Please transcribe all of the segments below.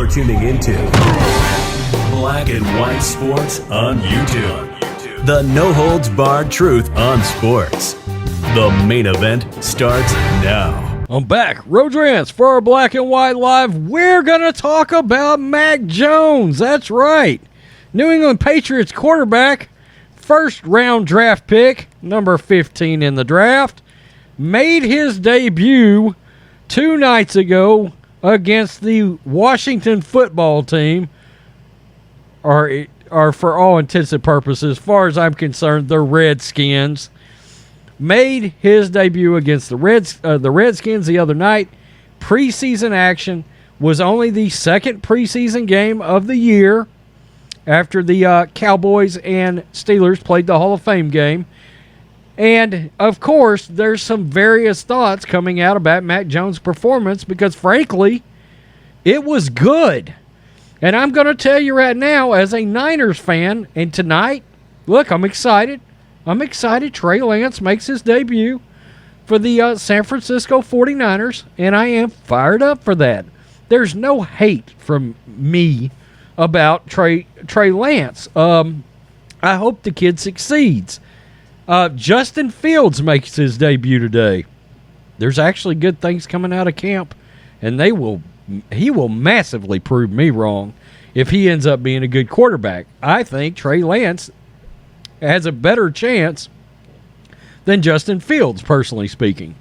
You're tuning into Black and White Sports on YouTube. The no-holds-barred truth on sports. The main event starts now. I'm back. Rodrance for our Black and White Live. We're going to talk about Mac Jones. That's right. New England Patriots quarterback, first-round draft pick, number 15 in the draft, made his debut 2 nights ago against the Washington football team, or for all intents and purposes, as far as I'm concerned, the Redskins. Made his debut against the Redskins the other night. Preseason action, was only the second preseason game of the year after the Cowboys and Steelers played the Hall of Fame game. And, of course, there's some various thoughts coming out about Mac Jones' performance because, frankly, it was good. And I'm going to tell you right now, as a Niners fan, and tonight, look, I'm excited. Trey Lance makes his debut for the San Francisco 49ers, and I am fired up for that. There's no hate from me about Trey Lance. I hope the kid succeeds. Justin Fields makes his debut today. There's actually good things coming out of camp, and he will massively prove me wrong if he ends up being a good quarterback. I think Trey Lance has a better chance than Justin Fields, personally speaking.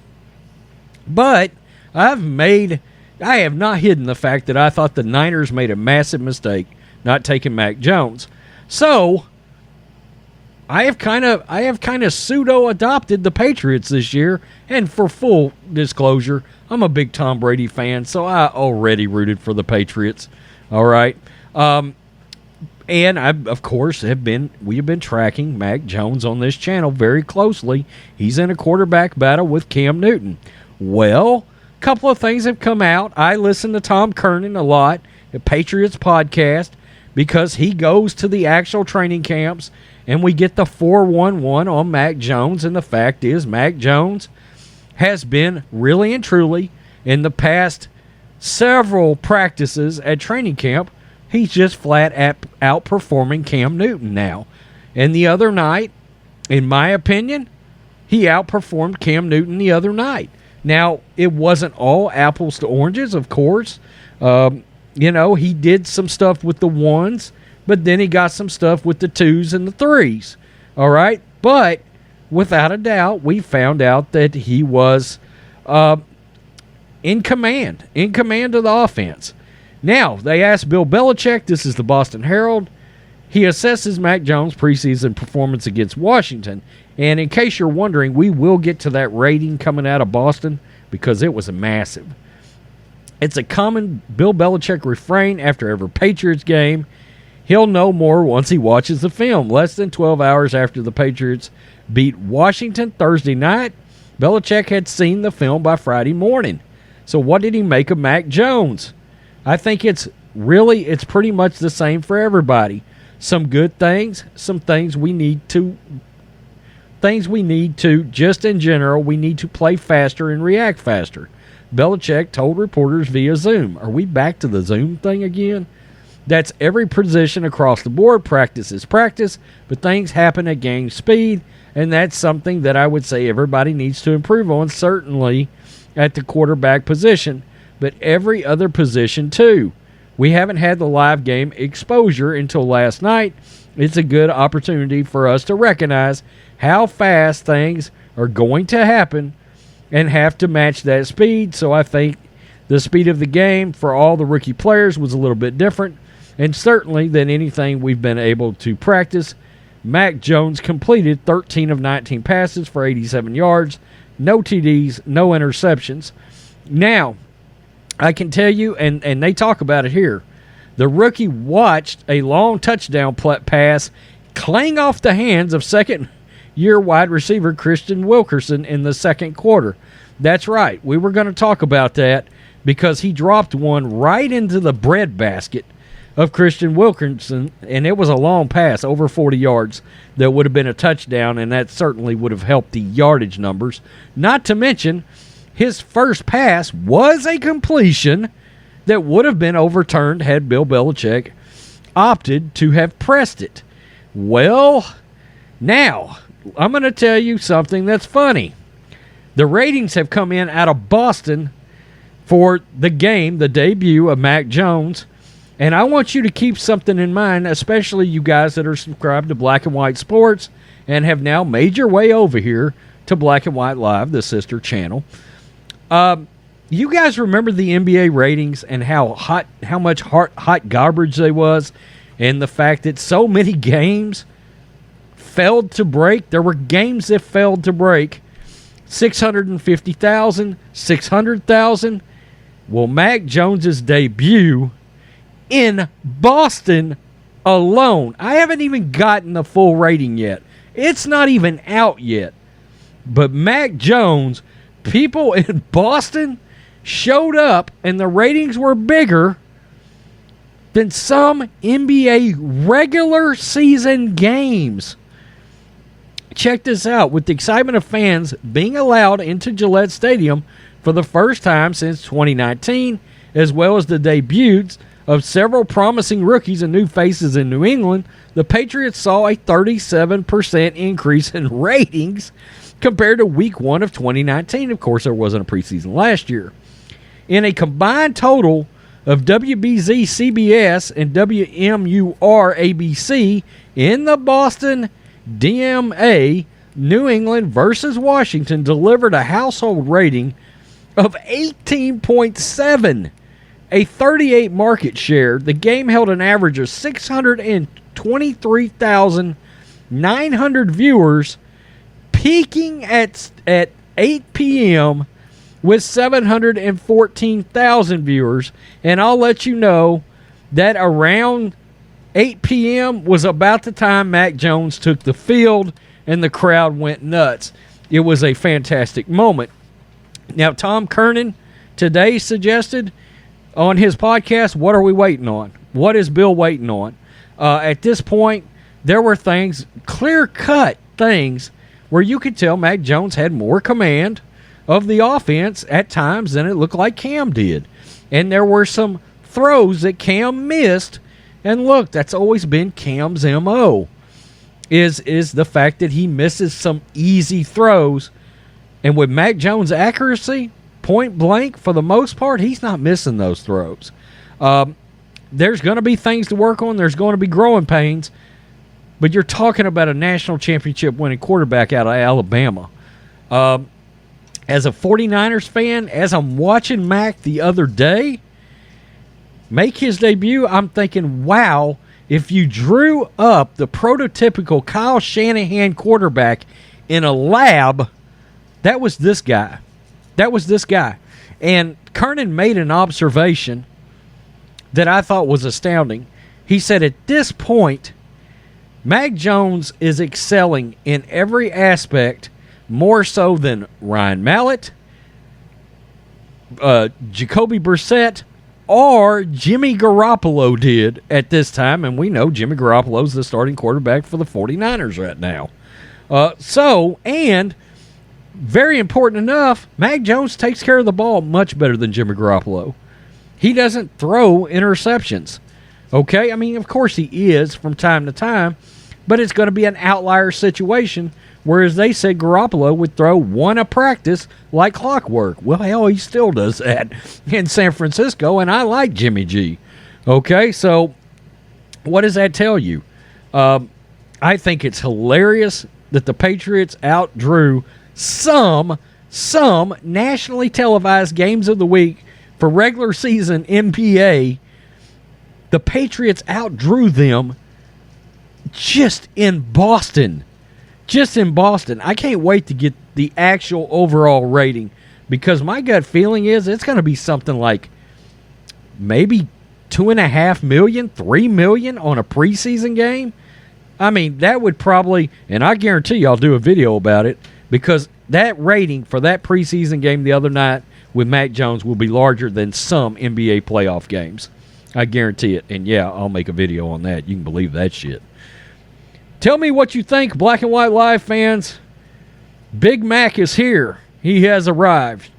But I have not hidden the fact that I thought the Niners made a massive mistake not taking Mac Jones. So I have kind of pseudo-adopted the Patriots this year, and for full disclosure, I'm a big Tom Brady fan, so I already rooted for the Patriots. All right, and I, of course, we have been tracking Mac Jones on this channel very closely. He's in a quarterback battle with Cam Newton. Well, a couple of things have come out. I listen to Tom Curran a lot, the Patriots podcast, because he goes to the actual training camps. And we get the 411 on Mac Jones, and the fact is Mac Jones has been really and truly, in the past several practices at training camp, he's just flat outperforming Cam Newton now. And the other night, in my opinion, he outperformed Cam Newton the other night. Now, it wasn't all apples to oranges, of course. He did some stuff with the ones, but then he got some stuff with the 2s and the 3s. All right? But without a doubt, we found out that he was in command of the offense. Now, they asked Bill Belichick, this is the Boston Herald, he assesses Mac Jones' preseason performance against Washington. And in case you're wondering, we will get to that rating coming out of Boston because it was massive. It's a common Bill Belichick refrain after every Patriots game. He'll know more once he watches the film. Less than 12 hours after the Patriots beat Washington Thursday night, Belichick had seen the film by Friday morning. So what did he make of Mac Jones? I think it's pretty much the same for everybody. Some good things, some things we need to, just in general, we need to play faster and react faster. Belichick told reporters via Zoom. Are we back to the Zoom thing again? That's every position across the board. Practice is practice, but things happen at game speed, and that's something that I would say everybody needs to improve on, certainly at the quarterback position, but every other position too. We haven't had the live game exposure until last night. It's a good opportunity for us to recognize how fast things are going to happen and have to match that speed. So I think the speed of the game for all the rookie players was a little bit different, and certainly than anything we've been able to practice. Mac Jones completed 13 of 19 passes for 87 yards, no TDs, no interceptions. Now, I can tell you, and they talk about it here, the rookie watched a long touchdown pass clang off the hands of second-year wide receiver Christian Wilkerson in the second quarter. That's right. We were going to talk about that because he dropped one right into the breadbasket of Christian Wilkerson, and it was a long pass, over 40 yards, that would have been a touchdown, and that certainly would have helped the yardage numbers. Not to mention, his first pass was a completion that would have been overturned had Bill Belichick opted to have pressed it. Well, now, I'm going to tell you something that's funny. The ratings have come in out of Boston for the game, the debut of Mac Jones. And I want you to keep something in mind, especially you guys that are subscribed to Black and White Sports and have now made your way over here to Black and White Live, the sister channel. You guys remember the NBA ratings and how much hot garbage they was, and the fact that so many games failed to break. There were games that failed to break. 650,000, 600,000. Well, Mac Jones's debut in Boston alone, I haven't even gotten the full rating yet. It's not even out yet. But Mac Jones, people in Boston showed up, and the ratings were bigger than some NBA regular season games. Check this out. With the excitement of fans being allowed into Gillette Stadium for the first time since 2019, as well as the debuts of several promising rookies and new faces in New England, the Patriots saw a 37% increase in ratings compared to Week 1 of 2019. Of course, there wasn't a preseason last year. In a combined total of WBZ CBS and WMUR ABC in the Boston DMA, New England versus Washington delivered a household rating of 18.7, a 38 market share. The game held an average of 623,900 viewers, peaking at 8 p.m. with 714,000 viewers. And I'll let you know that around 8 p.m. was about the time Mac Jones took the field and the crowd went nuts. It was a fantastic moment. Now, Tom Curran today suggested on his podcast, what are we waiting on? What is Bill waiting on? At this point, there were things, clear-cut things, where you could tell Mac Jones had more command of the offense at times than it looked like Cam did. And there were some throws that Cam missed. And look, that's always been Cam's MO, is the fact that he misses some easy throws. And with Mac Jones' accuracy, point blank, for the most part, he's not missing those throws. There's going to be things to work on. There's going to be growing pains. But you're talking about a national championship winning quarterback out of Alabama. As a 49ers fan, as I'm watching Mac the other day make his debut, I'm thinking, wow, if you drew up the prototypical Kyle Shanahan quarterback in a lab, that was this guy. That was this guy. And Curran made an observation that I thought was astounding. He said, at this point, Mac Jones is excelling in every aspect, more so than Ryan Mallett, Jacoby Brissett, or Jimmy Garoppolo did at this time. And we know Jimmy Garoppolo's the starting quarterback for the 49ers right now. And very important enough, Mac Jones takes care of the ball much better than Jimmy Garoppolo. He doesn't throw interceptions. Okay? I mean, of course he is from time to time, but it's going to be an outlier situation, whereas they said Garoppolo would throw one a practice like clockwork. Well, hell, he still does that in San Francisco, and I like Jimmy G. Okay, so what does that tell you? I think it's hilarious that the Patriots outdrew some nationally televised games of the week for regular season NBA. The Patriots outdrew them just in Boston. Just in Boston. I can't wait to get the actual overall rating, because my gut feeling is it's going to be something like maybe 2.5 million, 3 million on a preseason game. I mean, that would probably, and I guarantee you I'll do a video about it, because that rating for that preseason game the other night with Mac Jones will be larger than some NBA playoff games. I guarantee it. And yeah, I'll make a video on that. You can believe that shit. Tell me what you think, Black and White Live fans. Big Mac is here. He has arrived.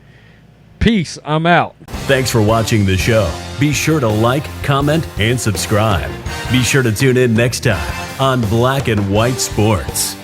Peace. I'm out. Thanks for watching the show. Be sure to like, comment, and subscribe. Be sure to tune in next time on Black and White Sports.